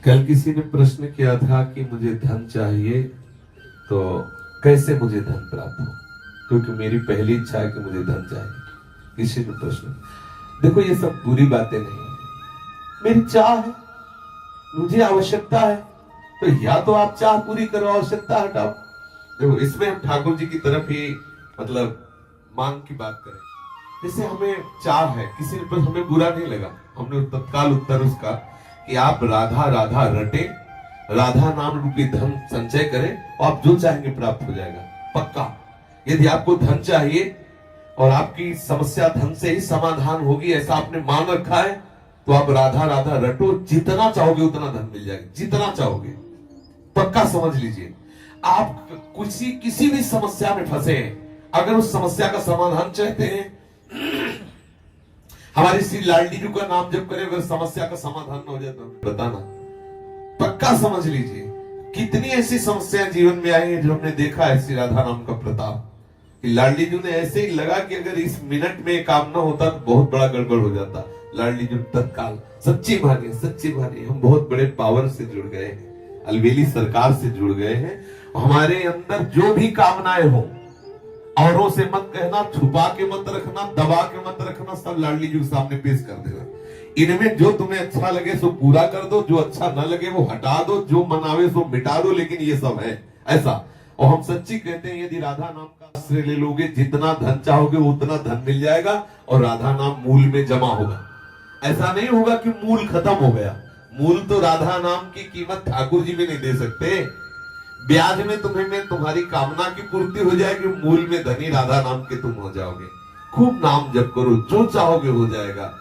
कल किसी ने प्रश्न किया था कि मुझे धन चाहिए तो कैसे मुझे धन प्राप्त हो, क्योंकि मेरी पहली इच्छा है कि मुझे धन चाहिए। किसी ने प्रश्न, देखो ये सब बुरी बातें नहीं है, मेरी चाह है, मुझे आवश्यकता है, तो या तो आप चाह पूरी करो, आवश्यकता हटाओ। देखो इसमें हम ठाकुर जी की तरफ ही मतलब मांग की बात करें। जैसे हमें चाह है, किसी ने हमें बुरा नहीं लगा, हमने तत्काल उत्तर उसका कि आप राधा राधा रटे, राधा नाम रूपी धन संचय करें और आप जो चाहेंगे प्राप्त हो जाएगा पक्का। यदि आपको धन चाहिए और आपकी समस्या धन से ही समाधान होगी ऐसा आपने मान रखा है, तो आप राधा राधा रटो, जितना चाहोगे उतना धन मिल जाएगा, जितना चाहोगे पक्का समझ लीजिए। आप किसी भी समस्या में फंसे हैं, अगर उस समस्या का समाधान चाहते हैं, हमारी श्री लाडली जी का नाम जब करें, अगर समस्या का समाधान न हो जाए तो बताना, पक्का समझ लीजिए। कितनी ऐसी समस्याएं जीवन में आई हैं जो हमने देखा है श्री राधा नाम का प्रताप, कि लाडली जी ने ऐसे ही लगा कि अगर इस मिनट में काम ना होता तो बहुत बड़ा गड़बड़ हो जाता। लाडली जी तत्काल सच्ची मानिए हम बहुत बड़े पावर से जुड़ गए हैं, अलवेली सरकार से जुड़ गए हैं। हमारे अंदर जो भी कामनाएं हो, औरों से मत कहना, छुपा के मत रखना, दबा के मत रखना, सब लाडली जी के सामने पेश कर देना। इनमें जो तुम्हें अच्छा लगे सो पूरा कर दो, जो अच्छा न लगे वो हटा दो, जो मनावे सो मिटा दो, लेकिन ये सब है ऐसा। और हम सच्ची कहते हैं, यदि राधा नाम का आश्रय ले लोगे, जितना धन चाहोगे उतना धन मिल जाएगा और राधा नाम मूल में जमा होगा। ऐसा नहीं होगा कि मूल खत्म हो गया, मूल तो राधा नाम की कीमत ठाकुर जी भी नहीं दे सकते। ब्याज में तुम्हारी कामना की पूर्ति हो जाएगी, मूल में धनी राधा नाम के तुम हो जाओगे। खूब नाम जप करो, जो चाहोगे हो जाएगा।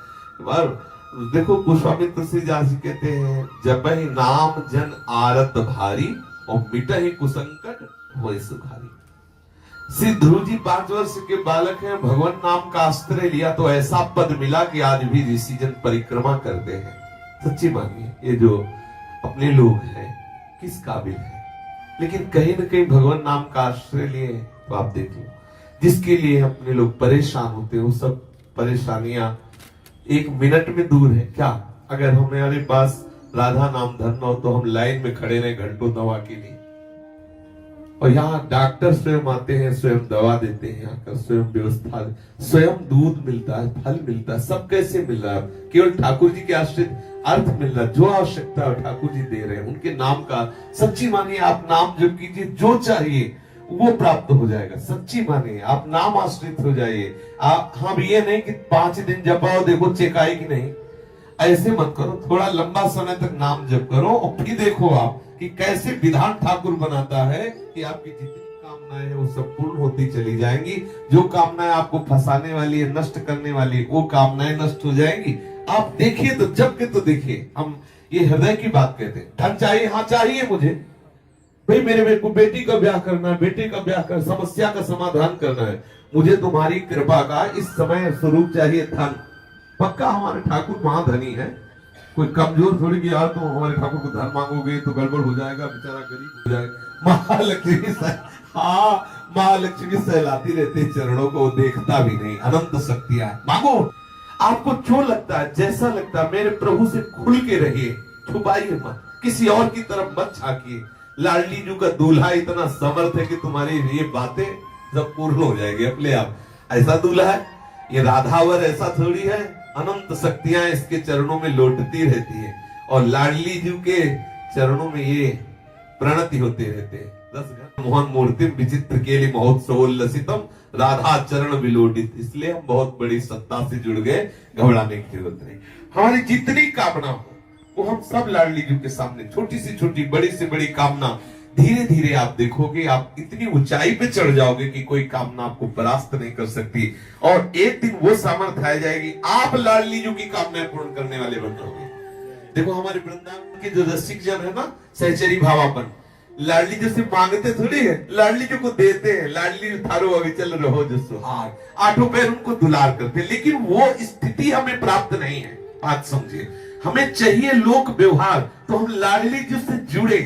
देखो पुष्पामित्र श्री जी कहते हैं, जब ही नाम जन आरत भारी और मिटा ही कुसंकट होए सुखारी। श्री ध्रुव जी 5 वर्ष के बालक हैं, भगवान नाम का आश्रय लिया तो ऐसा पद मिला कि आज भी ऋषि जन परिक्रमा करते हैं। सच्ची मानिए, ये जो अपने लोग हैं किस काबिल है, लेकिन कहीं न कहीं भगवान नाम का आश्रय लिए तो आप देख लो, जिसके लिए अपने लोग परेशान होते हैं, वो सब परेशानियां एक मिनट में दूर है। क्या अगर हमारे पास राधा नाम धन हो तो हम लाइन में खड़े रहे घंटों दवा के लिए, और यहाँ डॉक्टर स्वयं आते हैं, स्वयं दवा देते हैं, आकर स्वयं व्यवस्था, स्वयं दूध मिलता है, फल मिलता है, सब कैसे मिल रहा है? केवल ठाकुर जी के आश्रित अर्थ मिल रहा है। जो आवश्यकता है ठाकुर जी दे रहे हैं, उनके नाम का सच्ची मानिए, आप नाम जप कीजिए, जो चाहिए वो प्राप्त हो जाएगा। सच्ची मानिए, आप नाम आश्रित हो जाइए। आप हम ये नहीं कि 5 दिन जपाओ देखो चेक आए कि नहीं, ऐसे मत करो। थोड़ा लंबा समय तक नाम जप करो और फिर देखो आप कि कैसे विधान ठाकुर बनाता है कि आपकी जितनी कामनाएं हैं वो सब पूर्ण होती चली जाएंगी। जो कामनाएं आपको फंसाने वाली है, नष्ट करने वाली है, वो कामनाएं नष्ट हो जाएंगी। आप देखिए तो, जब के तो देखिए। हम ये हृदय की बात कहते हैं। धन चाहिए, हाँ चाहिए मुझे, भाई मेरे को बेटी का ब्याह करना है, बेटे का ब्याह कर, समस्या का समाधान करना है, मुझे तुम्हारी कृपा का इस समय स्वरूप चाहिए धन। पक्का हमारे ठाकुर महाधनी है, कोई कमजोर थोड़ी कि यार तुम हमारे ठाकुर को धन मांगोगे तो गड़बड़ हो जाएगा, बेचारा गरीब हो जाएगा। महालक्ष्मी सहलाती रहती चरणों को, देखता भी नहीं, अनंत शक्तियां मांगो। आपको जो लगता है, जैसा लगता है, मेरे प्रभु से खुल के रहिए, छुपाइए मत, किसी और की तरफ मत झांकिए। लाडली जी का दूल्हा इतना समर्थ है कि तुम्हारी ये बातें सब पूर्ण हो जाएगी अपने आप। ऐसा दूल्हा है, ये राधावर ऐसा थोड़ी है, अनंत शक्तियां इसके चरणों में लौटती रहती है और लाडली जी के चरणों में ये प्रणति होते रहते हैं। 10 मोहन मूर्ति विचित्र के लिए महोत्सवोल्लसितम राधा चरण विलोडित। इसलिए हम बहुत बड़ी सत्ता से जुड़ गए, घबराने की जरूरत नहीं। हमारी जितनी कामना हो वो हम सब लाडली जी के सामने, छोटी से छोटी, बड़ी से बड़ी कामना, धीरे धीरे आप देखोगे आप इतनी ऊंचाई पे चढ़ जाओगे कि कोई कामना आपको परास्त नहीं कर सकती। और एक दिन वो सामर्थ्य आ जाएगी, आप लाडली जी की कामनाएं पूर्ण करने वाले बन जाओगे। देखो हमारे वृंदावन के जो रसिक जन है ना, सहचरी भावापन, लाडली जी से मांगते थोड़ी है, लाडली जी को देते हैं। लाडली जी थारो अविचल रहो जो सुहाग, आठों पैर उनको दुलार करते, लेकिन वो स्थिति हमें प्राप्त नहीं है। बात समझिए, हमें चाहिए लोक व्यवहार, तो हम लाडली जी से जुड़े,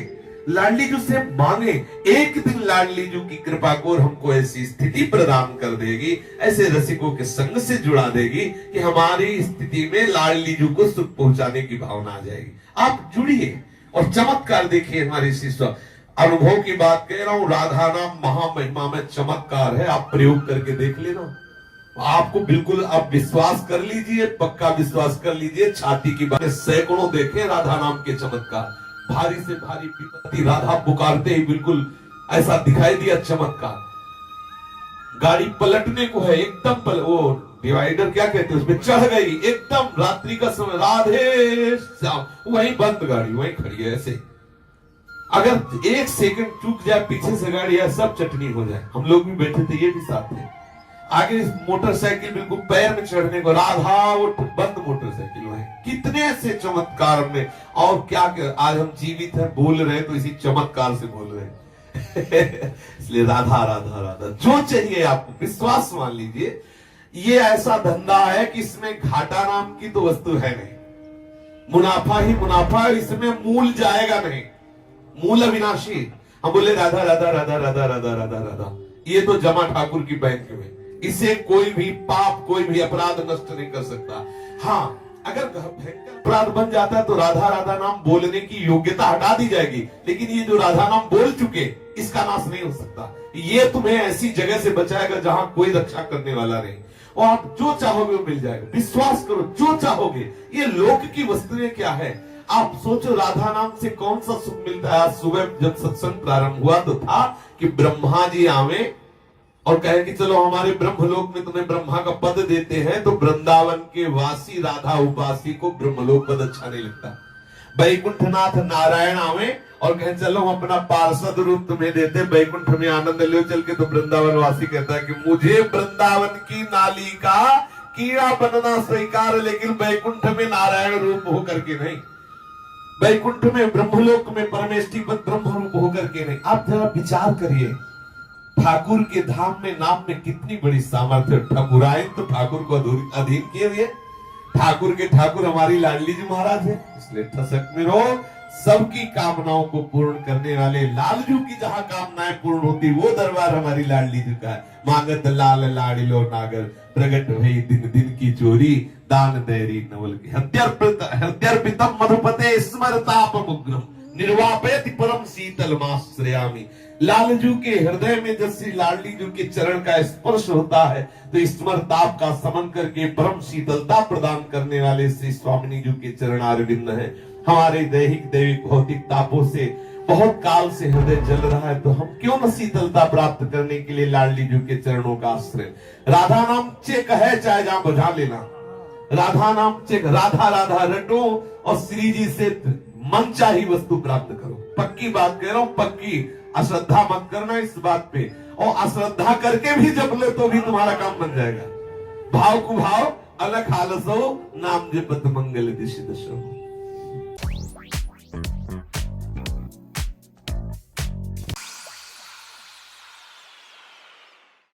लाडली जी से मांगे। एक दिन लाडली जी की कृपा को हमको ऐसी स्थिति प्रदान कर देगी, ऐसे रसिकों के संग से जुड़ा देगी कि हमारी स्थिति में लाडली जी को सुख पहुंचाने की भावना आ जाएगी। आप जुड़िए, और चमत्कार देखिए हमारे शिष्य, अनुभव की बात कह रहा हूं, राधा नाम महामहिमा में चमत्कार है। आप प्रयोग करके देख लेना, आपको बिल्कुल, आप विश्वास कर लीजिए, पक्का विश्वास कर लीजिए, छाती की बात। सैकड़ों देखे राधा नाम के चमत्कार, भारी से भारी विपत्ति राधा पुकारते ही बिल्कुल ऐसा दिखाई दिया चमत्कार। गाड़ी पलटने को है, एकदम वो डिवाइडर क्या कहते हैं उसमें चढ़ गई, एकदम रात्रि का समय, राधे श्याम, वहीं बंद गाड़ी, वहीं खड़ी है ऐसे। अगर एक सेकंड चूक जाए पीछे से गाड़ी है, सब चटनी हो जाए। हम लोग भी बैठे थे, ये भी साथ थे। आगे मोटरसाइकिल बिल्कुल पैर में चढ़ने को, राधा वो बंद मोटरसाइकिल है। कितने ऐसे चमत्कार में, और क्या आज हम जीवित हैं, बोल रहे तो इसी चमत्कार से बोल रहे हैं। इसलिए राधा राधा राधा, जो चाहिए आपको विश्वास मान लीजिए। ये ऐसा धंधा है कि इसमें घाटा नाम की तो वस्तु है नहीं, मुनाफा ही मुनाफा, इसमें मूल जाएगा नहीं, मूल अविनाशी। हम बोले राधा राधा राधा राधा राधा राधा राधा, ये तो जमा ठाकुर की बैंक में, इसे कोई भी पाप, कोई भी अपराध नष्ट नहीं कर सकता। हाँ, अगर भयंकर अपराध बन जाता है तो राधा राधा नाम बोलने की योग्यता हटा दी जाएगी, लेकिन ये जो राधा नाम बोल चुके, इसका नाश नहीं हो सकता। ये तुम्हें ऐसी जगह से बचाएगा जहां कोई रक्षा करने वाला नहीं, और आप जो चाहोगे वो मिल जाएगा। विश्वास करो, जो चाहोगे। ये लोक की वस्तुएं क्या है, आप सोचो, राधा नाम से कौन सा सुख मिलता है। आज सुबह जब सत्संग प्रारंभ हुआ तो था कि ब्रह्मा जी आवे और कहे कि चलो हमारे ब्रह्मलोक में तुम्हें ब्रह्मा का पद देते हैं, तो वृंदावन के वासी राधा उपासी को ब्रह्मलोक पद अच्छा नहीं लगता। वैकुंठनाथ नारायण आवे और कहे चलो हम अपना पार्षद रूप तुम्हें देते, वैकुंठ में आनंद ले चल के, तो वृंदावन वासी कहता है कि मुझे वृंदावन की नाली का कीड़ा बनना स्वीकार, लेकिन वैकुंठ में नारायण रूप होकर के नहीं, वैकुंठ में ब्रह्मलोक में परमेष्टि पद ब्रह्म रूप होकर के नहीं। आप जरा विचार करिए, ठाकुर के धाम में नाम में कितनी बड़ी सामर्थ्य। ठाकुरायन तो ठाकुर को अधीन किए हुए, ठाकुर के ठाकुर हमारी लाडली जी महाराज है। इसलिए ठसक में रहो, सबकी कामनाओं को पूर्ण करने वाले लालजू की जहां कामनाएं पूर्ण होती, वो दरबार हमारी लाडली जी का है। मांगत लाल लाडिलो नागर, प्रगट भई दिन दिन की चोरी, दान दैरी नवल की हृदयर्पितम मधुपते स्मरतापमुग्रम, निर्वापयति परम शीतल माश्रयामि। लालजू के हृदय में जब श्री लाडली जू के चरण का स्पर्श होता है तो स्मरताप का समन करके परम शीतलता प्रदान करने वाले श्री स्वामिनी जू के चरण अरविंद है। हमारे दैहिक दैविक भौतिक तापों से बहुत काल से हृदय जल रहा है, तो हम क्यों न शीतलता प्राप्त करने के लिए लाडली जू के चरणों का आश्रय। राधा नाम चेक है, चाहे जहां बजा लेना, राधा नाम चेक, राधा राधा रटो और श्री जी से मन चाही वस्तु प्राप्त करो। पक्की बात कह रहा हूं, पक्की, अश्रद्धा मत करना इस बात पे, और अश्रद्धा करके भी जप लो तो भी तुम्हारा काम बन जाएगा। भाव को भाव अलग हालसो, नाम जपत मंगल दिशि दशो।